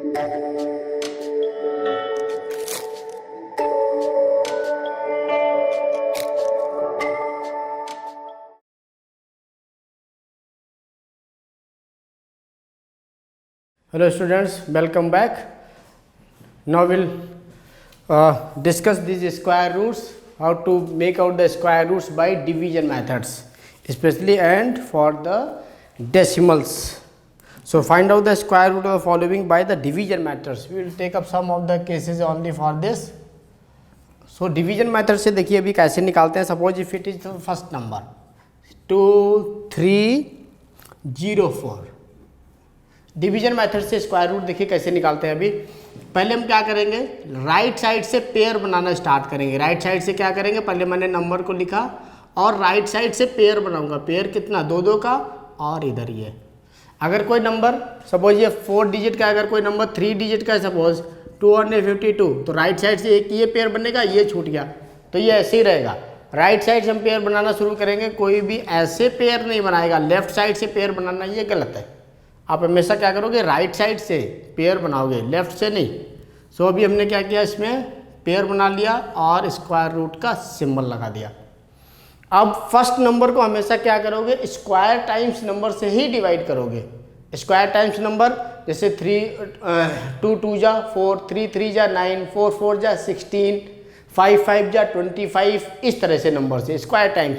Hello students, welcome back. Now we'll discuss these square roots, how to make out the square roots by division methods, especially and for the decimals. So find out the square root of the following by the division methods. We will take up some of the cases only for this. So division method से देखिए अभी कैसे निकालते हैं. Suppose if it is the first number 2304. Division method से square root देखिए कैसे निकालते हैं. अभी पहले हम क्या करेंगे, राइट साइड से पेयर बनाना स्टार्ट करेंगे. राइट साइड से क्या करेंगे, पहले मैंने नंबर को लिखा और राइट साइड से पेयर बनाऊंगा. पेयर कितना, दो दो का और इधर ये. अगर कोई नंबर सपोज ये 4 डिजिट का, अगर कोई नंबर 3 डिजिट का है सपोज 252, तो राइट साइड से एक ये पेयर बनेगा, ये छूट गया तो ये ऐसे ही रहेगा. राइट साइड से हम पेयर बनाना शुरू करेंगे. कोई भी ऐसे पेयर नहीं बनाएगा, लेफ्ट साइड से पेयर बनाना ये गलत है. आप हमेशा क्या करोगे, राइट साइड से पेयर बनाओगे, लेफ्ट से नहीं. सो अभी हमने क्या किया, इसमें पेयर बना लिया और स्क्वायर रूट का सिंबल लगा दिया. अब फर्स्ट नंबर को हमेशा क्या करोगे, स्क्वायर टाइम्स नंबर से ही डिवाइड करोगे. स्क्वायर टाइम्स नंबर जैसे 2 2 जा 4, 3 3 जा 9, 4 4 जा 16, 5 5 जा 25, इस तरह से नंबर से स्क्वायर टाइम्स.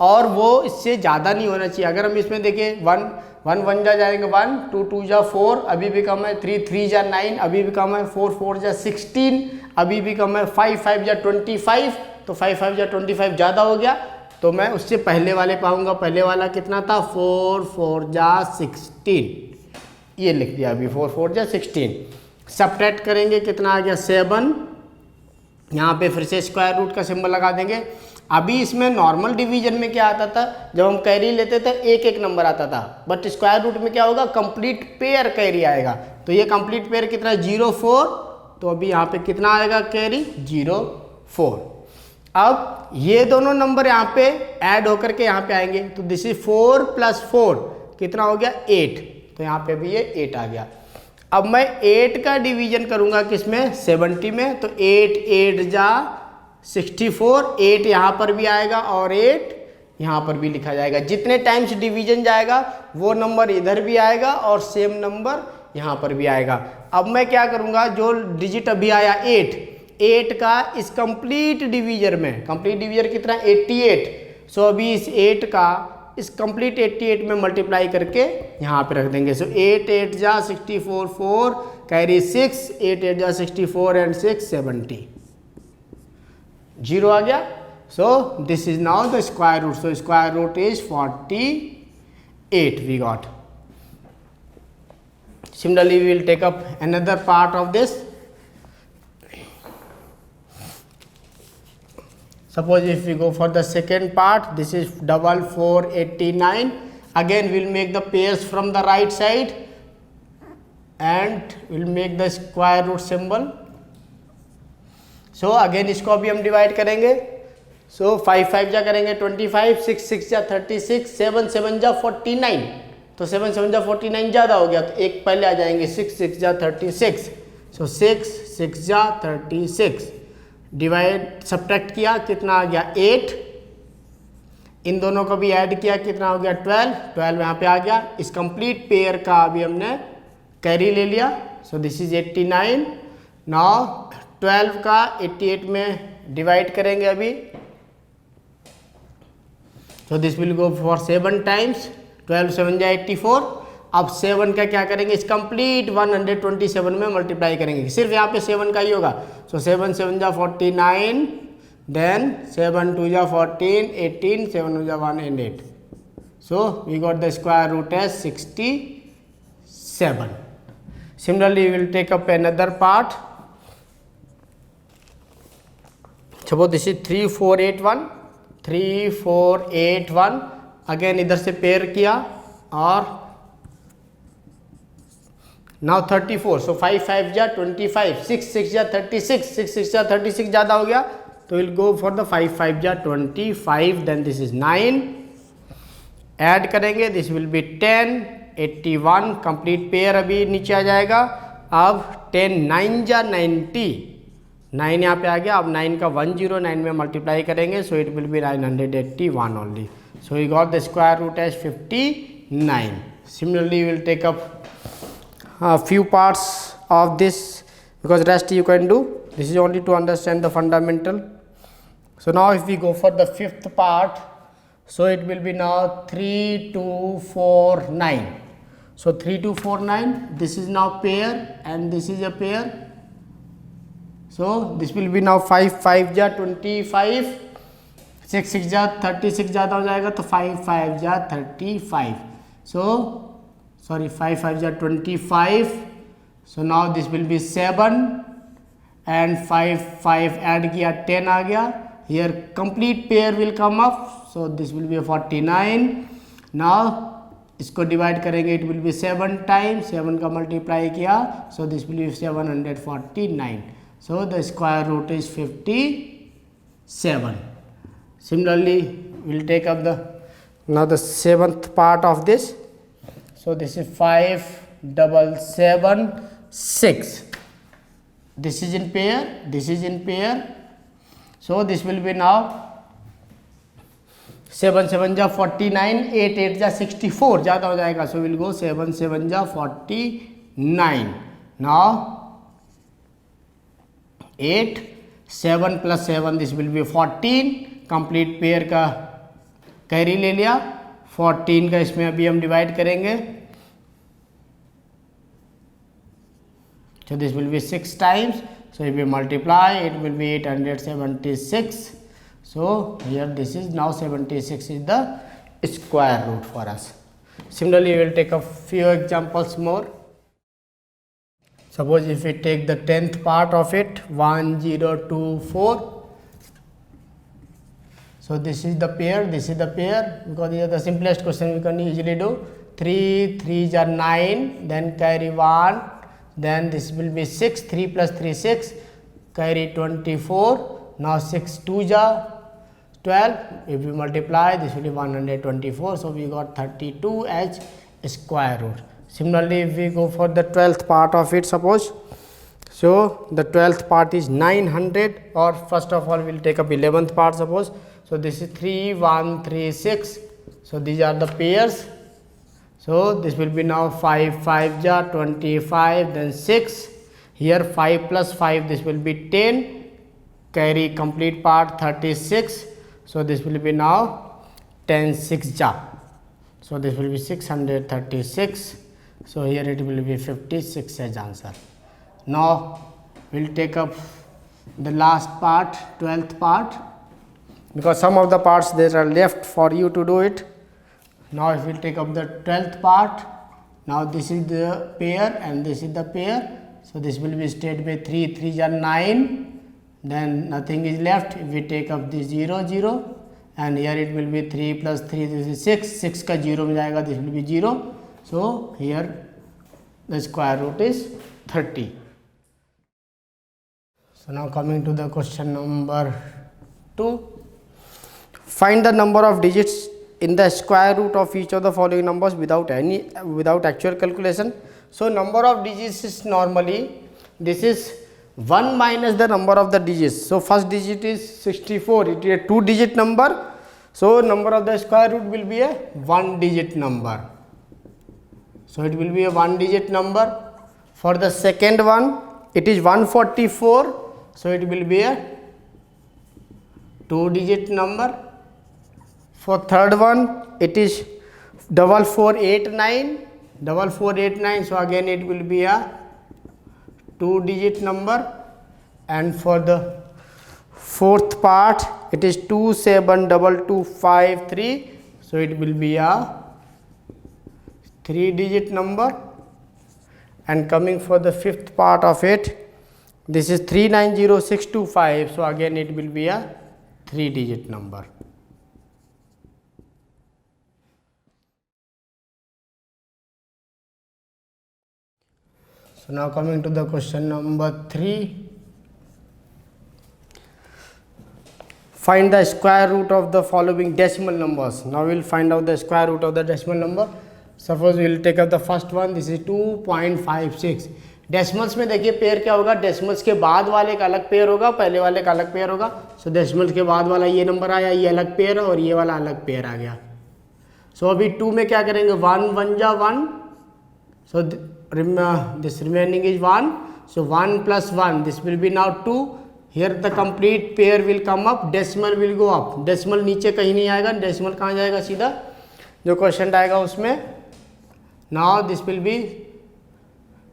और वो इससे ज़्यादा नहीं होना चाहिए. अगर हम इसमें देखें 1 1 1 जा जाएंगे 1, 2 2 जा 4, अभी भी कम है. 3 3 जा 9, अभी भी कम है. 4 4 जा 16, अभी भी कम है. 5 5 जा 25, तो 5 5 जा 25 ज़्यादा हो गया, तो मैं उससे पहले वाले पाऊंगा. पहले वाला कितना था, 4 4 जा 16, ये लिख दिया अभी 4 4 जा 16. सबट्रैक्ट करेंगे, कितना आ गया 7. यहाँ पे फिर से स्क्वायर रूट का सिंबल लगा देंगे. अभी इसमें नॉर्मल डिवीजन में क्या आता था, जब हम कैरी लेते थे एक एक नंबर आता था. बट स्क्वायर रूट में क्या होगा, कंप्लीट पेयर कैरी आएगा. तो ये कंप्लीट पेयर कितना, 0 4. तो अभी यहाँ पे कितना आएगा कैरी, 0 4. अब ये दोनों नंबर यहाँ पे ऐड होकर के यहाँ पे आएंगे. तो दिस इज 4 + 4 कितना हो गया, 8. तो यहाँ पे भी ये 8 आ गया. अब मैं 8 का डिवीजन करूँगा किसमें, 70 में. तो 8 8 जा 64, 8 यहाँ पर भी आएगा और 8 यहाँ पर भी लिखा जाएगा. जितने टाइम्स डिवीजन जाएगा वो नंबर इधर भी आएगा और सेम नंबर यहाँ पर भी आएगा. अब मैं क्या करूँगा, जो डिजिट अभी आया 8 का इस कंप्लीट डिवीजर में, कंप्लीट डिवीजर कितना 88. सो अभी इस 8 का इस कंप्लीट 88 में मल्टीप्लाई करके यहाँ पे रख देंगे. सो 8 8 जा 64, 4 कैरी 6, 8 8 जा 64 एंड 6 70, 0 आ गया. So this is now the square root. So square root is 48 we got. Similarly we will take up another part of this. Suppose if we go for the second part, this is 4489. Again we'll make the pairs from the right side and we'll make the square root symbol. So again इसको अभी हम divide करेंगे. So 5 5 जा करेंगे 25, 6 6 जा 36, 7 7 जा 49. तो 7 7 जा 49 ज़्यादा हो गया, तो एक पहले आ जाएंगे. 6 6 जा 36. So 6 6 जा 36. डिवाइड सब्ट्रैक्ट किया, कितना आ गया 8. इन दोनों को भी ऐड किया, कितना हो गया 12 यहाँ पे आ गया. इस कंप्लीट पेयर का अभी हमने कैरी ले लिया. सो दिस इज 89. नाउ 12 का 88 में डिवाइड करेंगे अभी. सो this will go for 7 times. 12 7 जा 84. अब 7 का क्या करेंगे, इस कंप्लीट 127 में मल्टीप्लाई करेंगे. सिर्फ यहाँ पे 7 का ही होगा. सो 7 7 जा 49, देन 7 2 जा 14, 18, 7 जा 1 and 8. So we got the square root as 67. Similarly we will take up another part. Suppose this is 3481. Again इधर से पेयर किया और नाउ 34. सो 5 5 जा 25, 6 6 जा 36, 6 6 जा 36 ज़्यादा हो गया, तो विल गो फॉर द 5 5 जा 25. Then this is 9. ऐड करेंगे, this will be 10, 81. Complete pair अभी नीचे आ जाएगा अब 10 9 जा 90, 9 यहाँ पे आ गया। अब 9 का 109 में मल्टीप्लाई करेंगे, so it will be 981 only. So we got the square root as 59। Similarly will take up few parts of this, because rest you can do. This is only to understand the fundamental. So now if we go for the fifth part, so it will be now 3249. So 3249, this is now pair and this is a pair. So this will be now 5 5 जा 25, 6 6 जा 36 ज़्यादा हो जाएगा, तो 5 5 जा 35. So sorry, 5 5 जा 25. So now this will be 7 and 5 5 add किया 10 आ गया. Here complete pair will come up, so this will be 49. Now इसको डिवाइड करेंगे, it will be 7 times, 7 का मल्टीप्लाई किया, so this will be 749. So the square root is 57. Similarly, we'll take up now the seventh part of this. So this is 5776. This is in pair, this is in pair. So this will be now 7 7 जा 49, 8 8 जा 64, ज़्यादा हो जाएगा. So we'll go 7 7 जा 49. Now 8 7 plus 7, this will be 14. Complete pair का carry ले लिया. 14 का इसमें अभी हम डिवाइड करेंगे, so this will be 6 times. So if we multiply, it will be 876. So here this is now 76 is the square root for us. Similarly, we will take a few examples more. Suppose if we take the 10th part of it, 1024. So this is the pair, this is the pair, because this is the simplest question we can easily do. 3 3 are 9, then carry 1, then this will be 6, 3 plus 3 6, carry 24. Now 6 2 are 12, if we multiply, this will be 124. So we got 32 as square root. Similarly, if we go for the 12th part of it, suppose, so the 12th part is 900, or first of all we will take up 11th part, suppose. So this is 3 1 3 6. So these are the pairs. So this will be now 5 5 ja 25, then 6. Here 5 plus 5, this will be 10. Carry complete part 36. So this will be now 10 6 ja. So this will be 636. So here it will be 56 as answer. Now we'll take up the last part, 12th part, because some of the parts that are left for you to do it. Now if we take up the 12th part, now this is the pair and this is the pair. So this will be stayed by 3 3 are 9, then nothing is left. If we take up the 0 0, and here it will be 3 plus 3, this is 6, 6 का 0 में जाएगा, this will be 0. So here the square root is 30. So now coming to the question number 2. Find the number of digits in the square root of each of the following numbers without actual calculation. So number of digits is normally, this is 1 minus the number of the digits. So first digit is 64, it is a 2-digit number. So number of the square root will be a 1-digit number. So it will be a 1-digit number. For the second one, it is 144. So it will be a 2-digit number. For third one, it is 4489. So again it will be a 2-digit number. And for the fourth part, it is 272253. So it will be a 3-digit number. And coming for the fifth part of it, this is 390625. So again it will be a 3-digit number. So now coming to the question number 3. Find the square root of the following decimal numbers. Now we will find out the square root of the decimal number. Suppose we will take up the first one. This is 2.56. Decimals में देखिए pair क्या होगा, decimals के बाद वाले का अलग pair होगा, पहले वाले का अलग पेयर होगा। सो डेसिमल्स के बाद वाला ये नंबर आया, ये अलग पेयर और ये वाला अलग पेयर आ गया। सो अभी 2 में क्या करेंगे, 1 1 जा 1, so this remaining is 1, so 1 + 1 this will B now 2, here the complete pair will come up, decimal will go up, decimal नीचे कहीं नहीं आएगा, डेसिमल कहाँ जाएगा, सीधा जो क्वेश्चन आएगा उसमें। नाउ दिस विल बी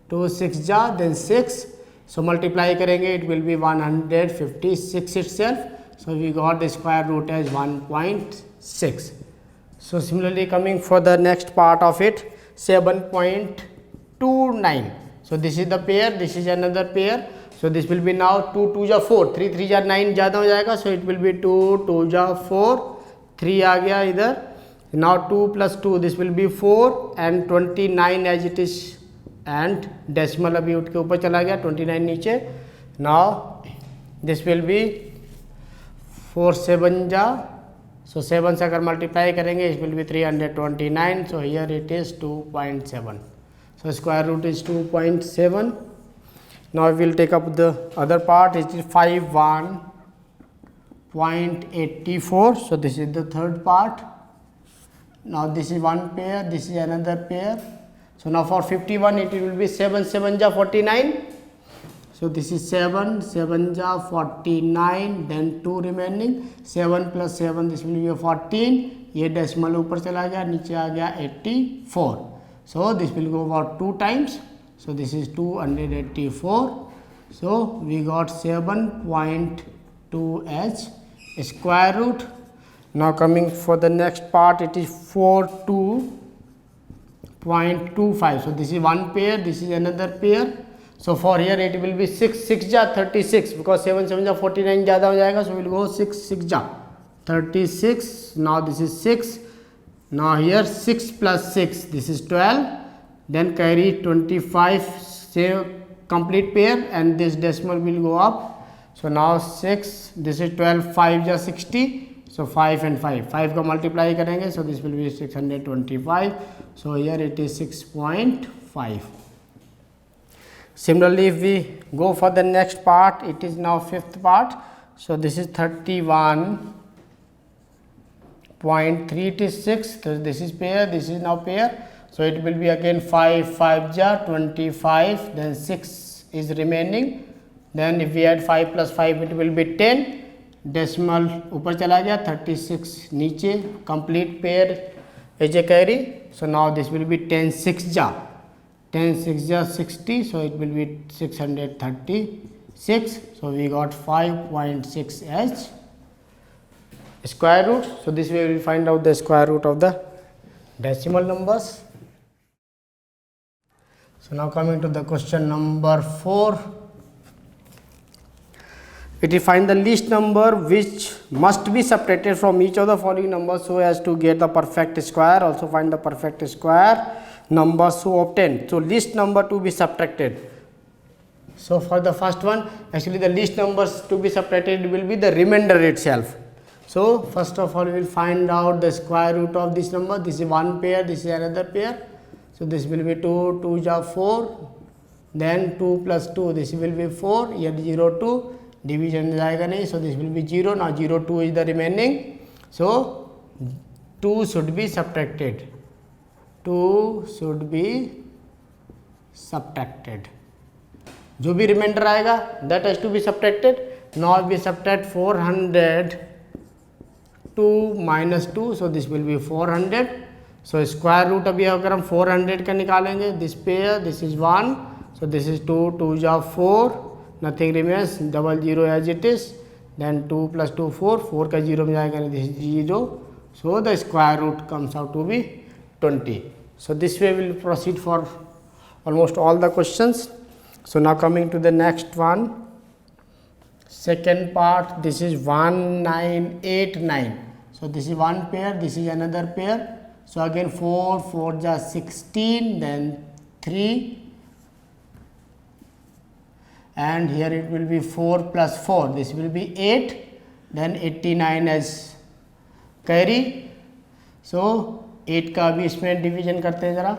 2 6 जा देन 6, सो मल्टीप्लाई करेंगे it will B 156 itself, so we got the square root as 1.6. So similarly coming for the next part of it, 7.29, so this is the pair, this is another pair, so this will be now 2 2 जा 4, 3 3 जा 9 ज़्यादा हो जाएगा, so it will be 2 2 जा 4, 3 आ गया इधर, now 2 + 2 this will be 4 and 29 as it is, and decimal अभी उठ के ऊपर चला गया, 29 नीचे। नाउ दिस विल बी 4 7 जा, सो 7 से अगर मल्टीप्लाई करेंगे it will be 329, so here it is 2.7, so square root is 2.7। Now will take up the other part, it is 51.84, so this is the third part. Now this is one pair, this is another pair, so now for 51 it will be 7 7 ja 49, so this is 7 7 ja 49, then 2 remaining, 7 + 7 this will be 14, ये decimal ऊपर चला गया, नीचे आ गया 84, so this will go about 2 times, so this is 284, so we got 7.2 as square root। Now coming for the next part, it is 42.25, so this is one pair, this is another pair, so for here it will be 6 6 ja 36, because 7 7 ja 49 ज़्यादा हो जाएगा, so we will go 6 6 ja 36, now this is 6, now here 6 + 6 this is 12, then carry 25, say complete pair, and this decimal will go up, so now 6, this is 12 5 ja 60, so 5 and 5 का multiply करेंगे, so this will be 625, so here it is 6.5। Similarly if we go for the next part, it is now fifth part, so this is 31.36, so this is pair, this is now pair, so it will be again 5 5 ja 25, then 6 is remaining, then if we add 5 + 5 it will be 10, decimal ऊपर चला गया, 36 नीचे, complete pair as a carry, so now this will be 10 6 जा 60, so it will be 636, so we got 5.6 as square root, so this way will find out the square root of the decimal numbers. So now coming to the question number 4, it will find the least number which must be subtracted from each of the following numbers so as to get the perfect square, also find the perfect square number so obtained, so least number to be subtracted. So for the first one, actually the least numbers to be subtracted will be the remainder itself, so first of all we will find out the square root of this number, this is one pair, this is another pair, so this will be 2 2 ja 4, then 2 + 2 this will be 4, here 0 2, division जाएगा नहीं, so this will be 0, now 0 2 is the remaining, so 2 should be subtracted, 2 should be subtracted, जो भी remainder आएगा that has to be subtracted. Now we subtract 402 - 2, so this will be 400, so square root अभी अगर हम 400 का निकालेंगे, this pair this is 1, so this is 2 2 जा 4, nothing remains, double 0 as it is, then 2 + 2 4, 4 का 0 में जाएगा, this is 0, so the square root comes out to be 20. So this way we will proceed for almost all the questions. So now coming to the next one, second part, this is 1989, so this is one pair, this is another pair, so again 4 4 ja 16, then 3, and here it will be 4 + 4, this will be 8, then 89 as carry, so 8 का भी इसमें division करते हैं ज़रा,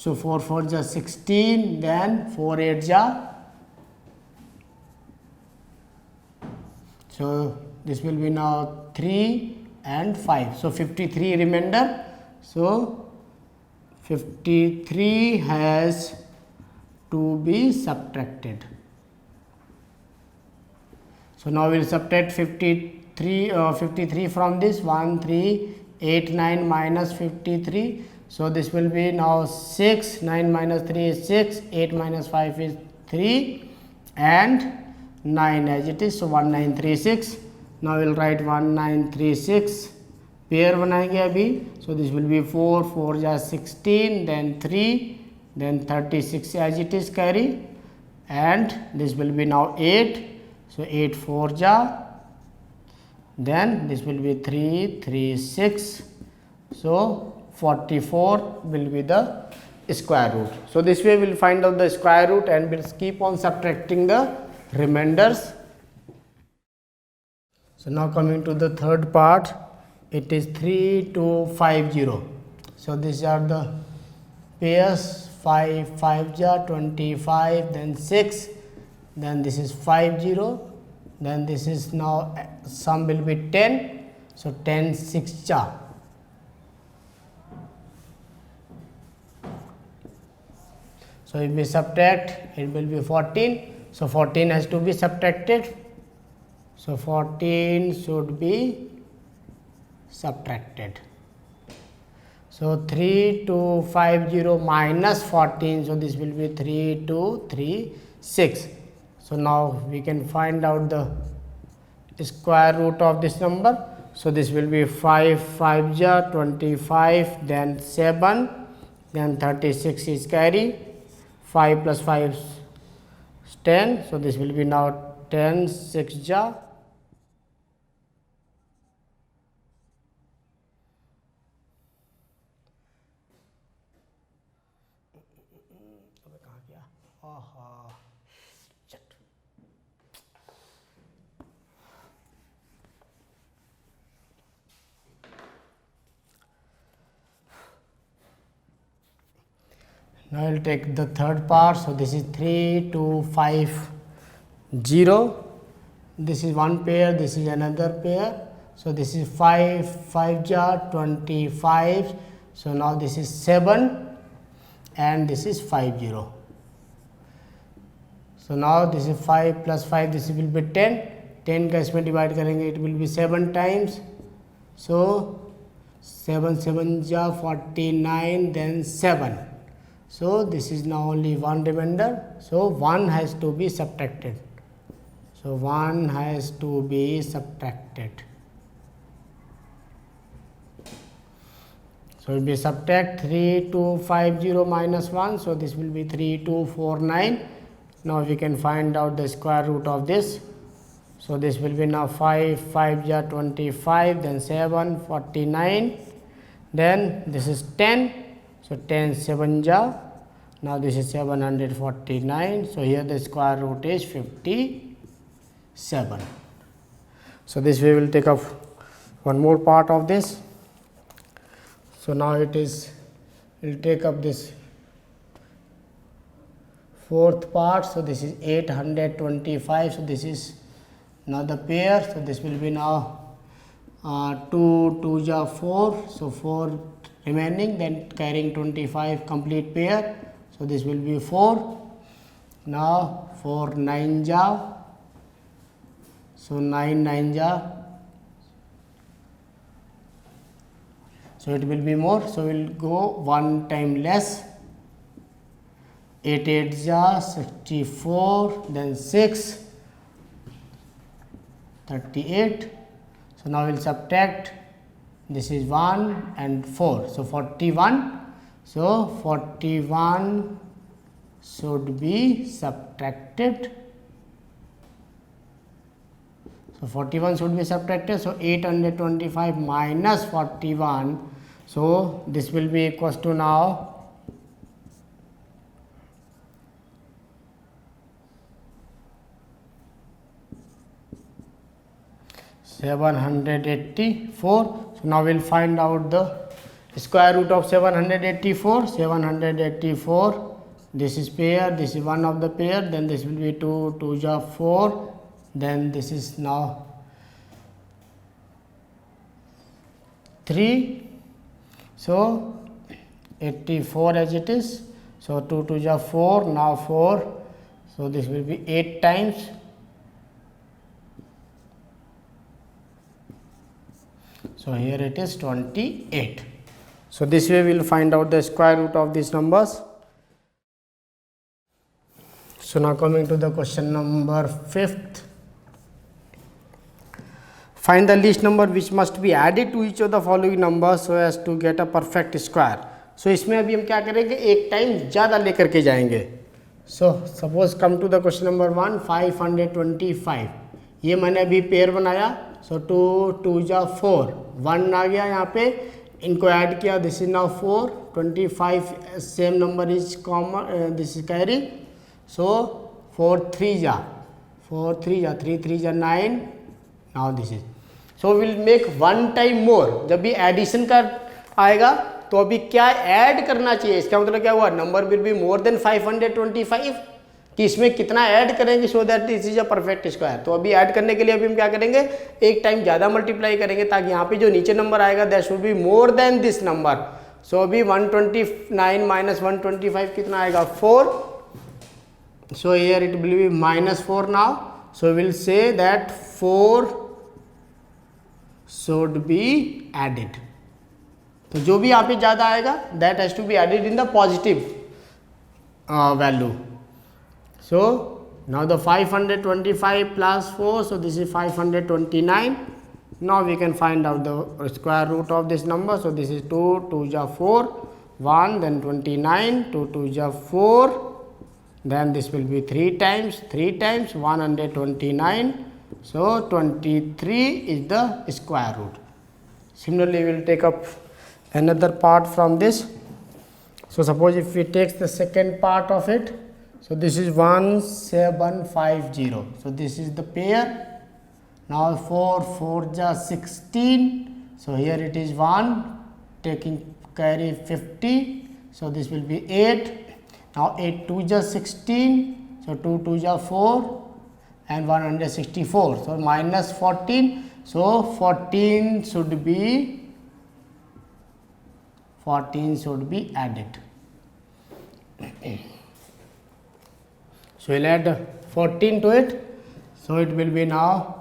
So 4 4 ja 16, then 4 8 ja. So this will be now 3 and 5. So 53 remainder. So 53 has to be subtracted. So now we will subtract 53 from this 1 3 8 9 minus 53. So this will be now 6, 9 minus 3 is 6, 8 minus 5 is 3 and 9 as it is. So 1936. Now we will write 1936 pair बनाएंगे अभी. So this will be 4 4 ja 16, then 3, then 36 as it is carry, and this will be now 8. So 8 4 ja, then this will be 3 3 6. So 44 will be the square root. So this way we will find out the square root and we'll keep on subtracting the remainders. So now coming to the third part, it is 3250. So these are the pairs. 5 5 ja 25, then 6, then this is 50, then this is now sum will be 10. So 10 6 ja. So if we subtract, it will be 14. So 14 has to be subtracted. So 14 should be subtracted. So 3250 minus 14. So this will be 3236. So now we can find out the square root of this number. So this will be 5 5 ja 25, then 7, then 36 is carry. 5 plus 5 is 10. So this will be now 10 6 ja. Now I will take the third part. So this is 3250. This is one pair, this is another pair. So this is 5 5 ja 25. So now this is 7 and this is 50. So now this is 5 plus 5, this will be 10. 10 का इसमें divide करेंगे, it will be 7 times. So 7 7 ja 49, then 7. So this is now only one remainder. So 1 has to be subtracted. So 1 has to be subtracted. So if we subtract 3250 minus 1, so this will be 3249. Now we can find out the square root of this. So this will be now 5 5 ja 25, then 7 49, then this is 10. So 10 7 ja. Now this is 749. So here the square root is 57. So this we will take up one more part of this. So now it is, we'll take up this fourth part. So this is 825. So this is now the pair. So this will be now 2 2 ja 4. So 4 remaining, then carrying 25 complete pair. So this will be 4. Now 4 9 ja. So 9 9 ja. So it will be more. So we will go one time less. 8 8 ja 64, then 6 38. So now we will subtract. This is 1 and 4. So 41. So 41 should be subtracted. So 41 should be subtracted. So 825 minus 41. So this will be equals to now 784. So now we will find out the square root of 784, 784, this is pair, this is one of the pair, then this will be 2, 2 ja 4, then this is now 3, so 84 as it is, so 2, 2 ja 4, now 4, so this will be 8 times, so here it is 28. So this way we will find out the square root of these numbers. So now coming to the question number 5th. Find the least number which must be added to each of the following numbers so as to get a perfect square. So इसमें अभी हम क्या करेंगे, एक time ज़्यादा लेकर के जाएंगे. So suppose come to the question number 1, 525. ये मैंने अभी पेयर बनाया. So 2, 2 जा 4, 1 आ गया यहाँ पे, इनको ऐड किया, this is now 4, 25 same number is common, this is carry, so 4 3 जा 3 3 जा 9, now this is, so will make one time more. जब भी एडिशन का आएगा तो अभी क्या ऐड करना चाहिए, इसका मतलब क्या हुआ, number will be more then 525, कि इसमें कितना ऐड करेंगे so that this is a perfect square. तो अभी ऐड करने के लिए अभी हम क्या करेंगे, एक टाइम ज़्यादा मल्टीप्लाई करेंगे ताकि यहाँ पे जो नीचे नंबर आएगा that should be more than this number. So अभी 129 माइनस 125 कितना आएगा, 4. So here it will be -4 now. So will say that 4 should be added. तो जो भी यहाँ पे ज़्यादा आएगा that has to be added in the positive value. So now the 525 plus 4, so this is 529. Now we can find out the square root of this number. So this is 2, 2 ja 4, 1, then 29, 2, 2 ja 4, then this will be 3 times 129. So 23 is the square root. Similarly, we will take up another part from this. So suppose if we take the second part of it, so this is 1750. So this is the pair. Now 4 4 ja 16. So here it is 1 taking carry 50. So this will be 8. Now 8 2 ja 16. So 2 2 ja 4 and 164. So minus 14. So 14 should be added. So we'll add 14 to it. So it will be now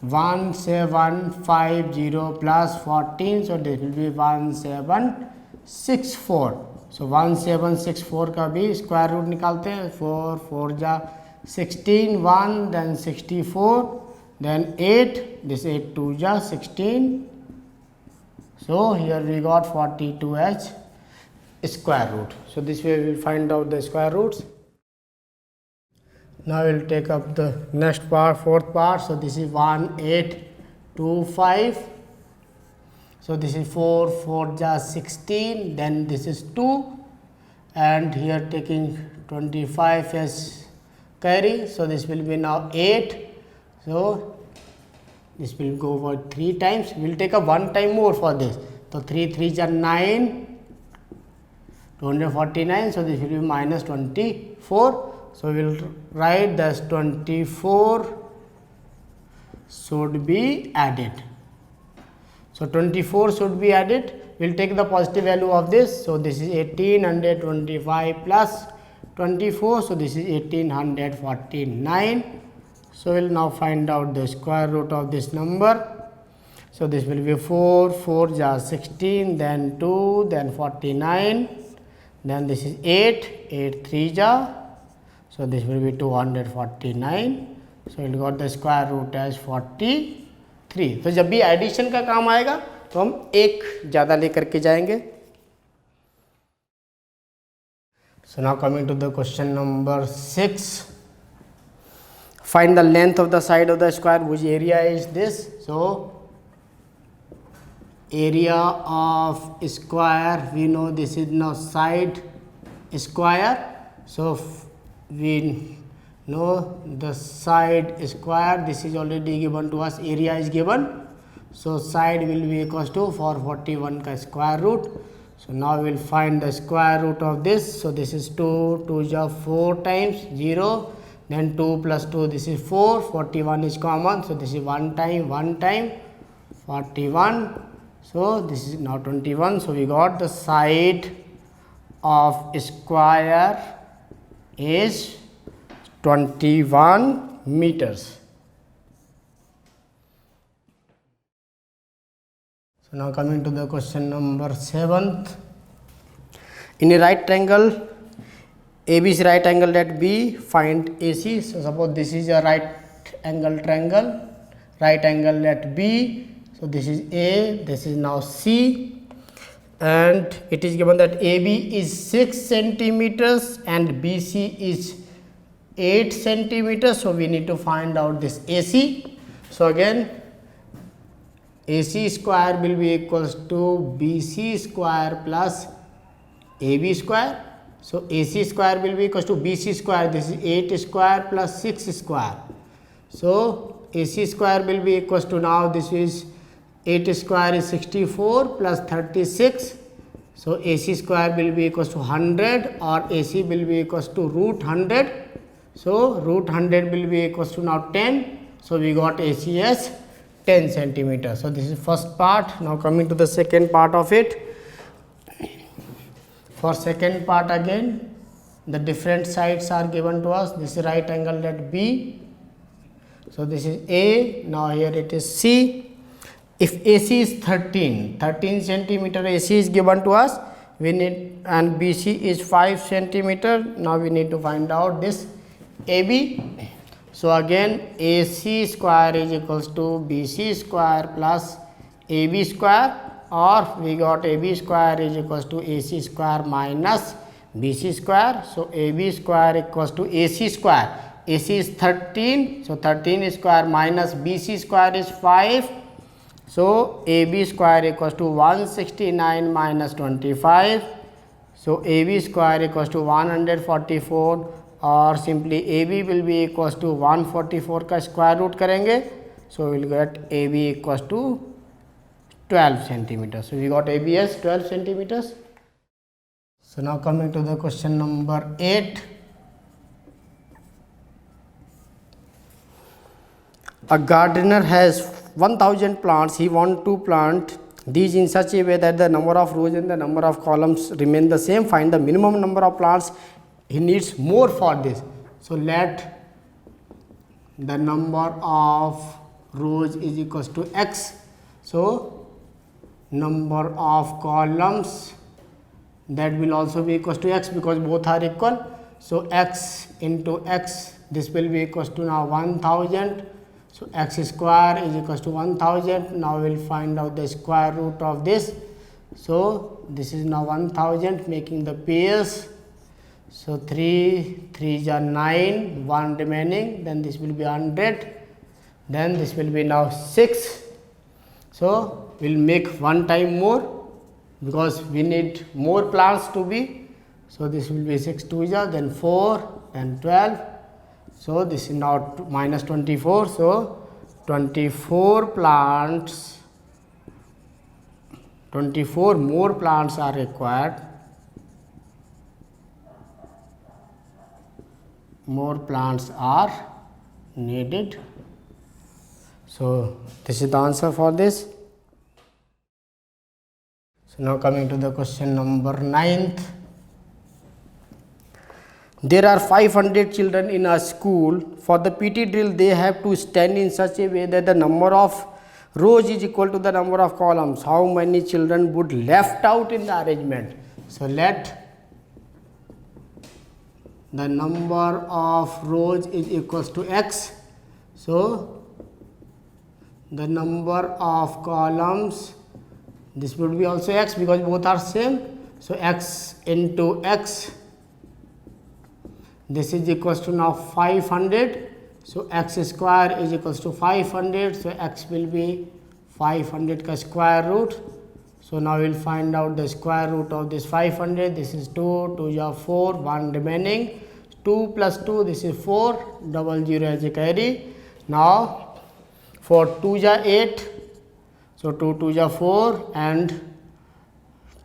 1750 plus 14. So this will be 1764. So 1764 का भी square root निकालते हैं. 4 4 जा 16, 1 then 64, then 8, this 8 2 ja 16. So here we got 42 as square root. So this way we will find out the square roots. Now we will take up the next part, fourth part. So this is 1825. So this is 4 4 ja 16, then this is 2, and here taking 25 as carry. So this will be now 8. So this will go for 3 times. We will take up one time more for this. So 3 3 ja 9, 249. So this will be minus 24. So we will write that 24 should be added. So 24 should be added. We will take the positive value of this. So this is 1825 plus 24. So this is 1849. So we will now find out the square root of this number. So this will be 4 4 ja 16, then 2, then 49, then this is 8 8 3 ja. So this will be 249. So we got the square root as 43. तो जब भी addition का काम आएगा तो हम एक ज़्यादा लेकर के जाएंगे. So now coming to the question number 6. Find the length of the side of the square whose area is this. So area of square, we know this is now side square. So we know the side square, this is already given to us, area is given. So side will be equals to 441 का square root. So now we will find the square root of this. So this is 2, 2 is 4 times 0, then 2 plus 2, this is 4, 41 is common. So this is 1 time, 41. So this is now 21. So we got the side of square is 21 meters. So now coming to the question number 7th. In a right triangle, AB is right angle at B, find AC. So suppose this is a right angle triangle, right angle at B. So this is A, this is now C, and it is given that AB is 6 centimeters and BC is 8 centimeters. So we need to find out this AC. So again, AC square will be equals to BC square plus AB square. So AC square will be equals to BC square. This is 8 square plus 6 square. So AC square will be equals to, now this is 8 square is 64 plus 36. So AC square will be equals to 100, or AC will be equals to root 100. So root 100 will be equals to now 10. So we got AC as 10 centimeters. So this is first part. Now coming to the second part of it. For second part again, the different sides are given to us. This is right angle at B. So this is A. Now here it is C. If AC is 13 centimeter AC is given to us, we need, and BC is 5 centimeter. Now we need to find out this AB. So again, AC square is equals to BC square plus AB square, or we got AB square is equals to AC square minus BC square. So AB square equals to AC square. AC is 13, so 13 square minus BC square is 5. So AB square equals to 169 minus 25. So AB square equals to 144, और simply AB will be equals to 144 का square root करेंगे. So we will get AB equals to 12 centimeters. So we got AB as 12 centimeters. So now coming to the question number 8. A gardener has 1000 plants. He wants to plant these in such a way that the number of rows and the number of columns remain the same. Find the minimum number of plants he needs more for this. So let the number of rows is equals to x. So number of columns, that will also be equals to x because both are equal. So x into x, this will be equals to now 1000. So x square is equals to 1000. Now we will find out the square root of this. So this is now 1000, making the pairs. So 3 is 9, 1 remaining, then this will be 100, then this will be now 6. So we will make 1 time more because we need more plants to be. So this will be 6 2 is, then 4, then 12. So this is now minus 24. So 24 plants, 24 more plants are required. More plants are needed. So this is the answer for this. So now coming to the question number 9th. There are 500 children in a school. For the PT drill, they have to stand in such a way that the number of rows is equal to the number of columns. How many children would left out in the arrangement? So let the number of rows is equals to x. So the number of columns, this would be also x because both are same. So x into x, this is equals to now 500. So x square is equals to 500. So x will be 500 ka square root. So now we will find out the square root of this 500. This is 2, 2 is 4, 1 remaining. 2 plus 2, this is 4, 00 as a carry. Now for 2 is 8, So 2 2 जा 4 and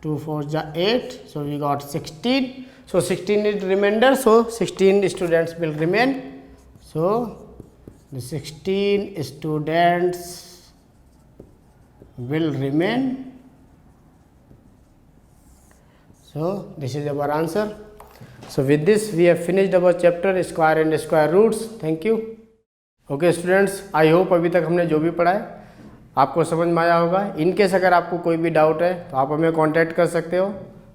2 4 जा 8. So we got 16. So 16 is remainder. So 16 students will remain. So the 16 students will remain. So this is our answer. So with this we have finished our chapter square and square roots. Thank you. Okay students, I hope अभी तक हमने जो भी पढ़ा है आपको समझ में आया होगा. इनकेस अगर आपको कोई भी डाउट है तो आप हमें कांटेक्ट कर सकते हो.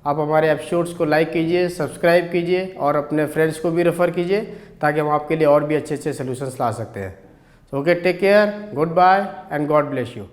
आप हमारे एपिसोड्स को लाइक कीजिए, सब्सक्राइब कीजिए और अपने फ्रेंड्स को भी रेफ़र कीजिए ताकि हम आपके लिए और भी अच्छे अच्छे सोल्यूशंस ला सकते हैं. Okay, take care, good bye and God bless you.